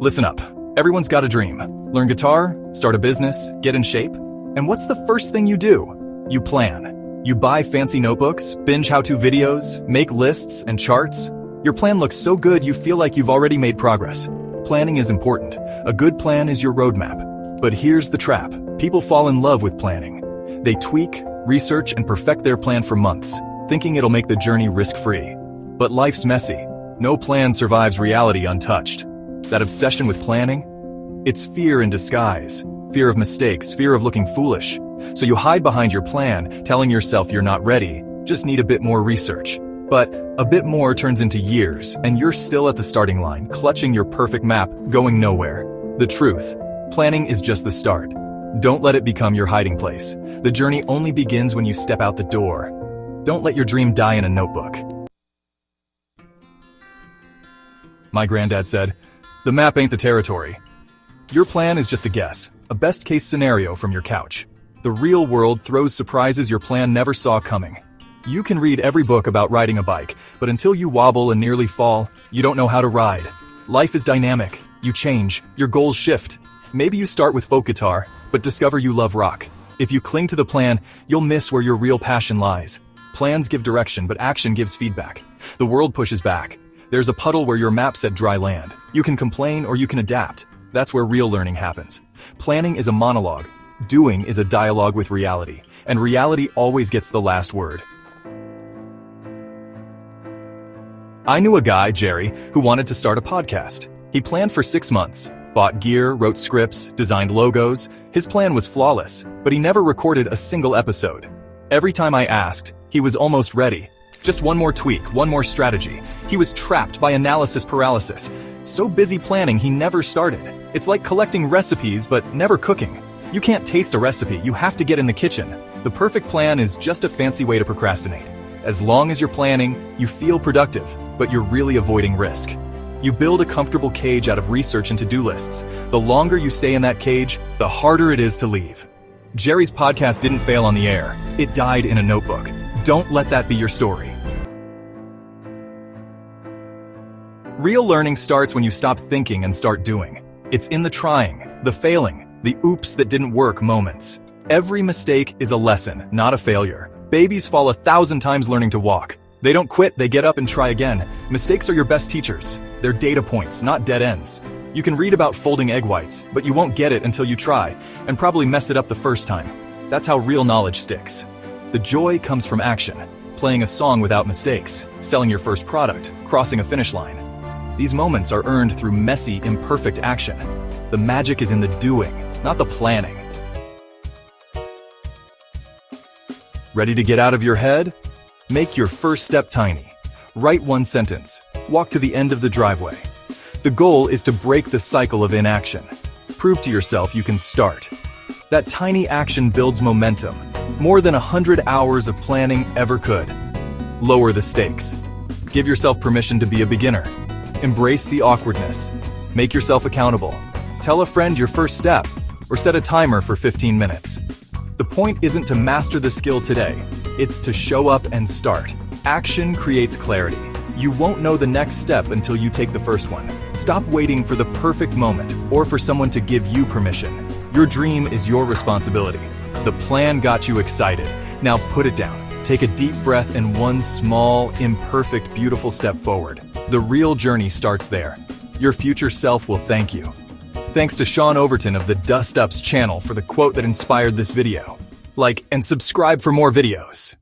Listen up. Everyone's got a dream. Learn guitar, start a business, get in shape. And what's the first thing you do? You plan. You buy fancy notebooks, binge how-to videos, make lists and charts. Your plan looks so good you feel like you've already made progress. Planning is important. A good plan is your roadmap. But here's the trap. People fall in love with planning. They tweak, research, and perfect their plan for months, thinking it'll make the journey risk-free. But life's messy. No plan survives reality untouched. That obsession with planning? It's fear in disguise. Fear of mistakes, fear of looking foolish. So you hide behind your plan, telling yourself you're not ready, just need a bit more research. But a bit more turns into years, and you're still at the starting line, clutching your perfect map, going nowhere. The truth, planning is just the start. Don't let it become your hiding place. The journey only begins when you step out the door. Don't let your dream die in a notebook. My granddad said, "The map ain't the territory." Your plan is just a guess, a best-case scenario from your couch. The real world throws surprises your plan never saw coming. You can read every book about riding a bike, but until you wobble and nearly fall, you don't know how to ride. Life is dynamic. You change. Your goals shift. Maybe you start with folk guitar, but discover you love rock. If you cling to the plan, you'll miss where your real passion lies. Plans give direction, but action gives feedback. The world pushes back. There's a puddle where your map said dry land. You can complain or you can adapt. That's where real learning happens. Planning is a monologue. Doing is a dialogue with reality. And reality always gets the last word. I knew a guy, Jerry, who wanted to start a podcast. He planned for 6 months, bought gear, wrote scripts, designed logos. His plan was flawless, but he never recorded a single episode. Every time I asked, he was almost ready. Just one more tweak, one more strategy. He was trapped by analysis paralysis. So busy planning, he never started. It's like collecting recipes, but never cooking. You can't taste a recipe, you have to get in the kitchen. The perfect plan is just a fancy way to procrastinate. As long as you're planning, you feel productive, but you're really avoiding risk. You build a comfortable cage out of research and to-do lists. The longer you stay in that cage, the harder it is to leave. Jerry's podcast didn't fail on the air. It died in a notebook. Don't let that be your story. Real learning starts when you stop thinking and start doing. It's in the trying, the failing, the oops that didn't work moments. Every mistake is a lesson, not a failure. Babies fall 1,000 times learning to walk. They don't quit, they get up and try again. Mistakes are your best teachers. They're data points, not dead ends. You can read about folding egg whites, but you won't get it until you try, and probably mess it up the first time. That's how real knowledge sticks. The joy comes from action. Playing a song without mistakes, selling your first product, crossing a finish line. These moments are earned through messy, imperfect action. The magic is in the doing, not the planning. Ready to get out of your head? Make your first step tiny. Write one sentence. Walk to the end of the driveway. The goal is to break the cycle of inaction. Prove to yourself you can start. That tiny action builds momentum, more than 100 hours of planning ever could. Lower the stakes. Give yourself permission to be a beginner. Embrace the awkwardness. Make yourself accountable. Tell a friend your first step, or set a timer for 15 minutes. The point isn't to master the skill today. It's to show up and start. Action creates clarity. You won't know the next step until you take the first one. Stop waiting for the perfect moment or for someone to give you permission. Your dream is your responsibility. The plan got you excited. Now put it down. Take a deep breath and one small, imperfect, beautiful step forward. The real journey starts there. Your future self will thank you. Thanks to Shaun Overton of the Dust Ups channel for the quote that inspired this video. Like and subscribe for more videos.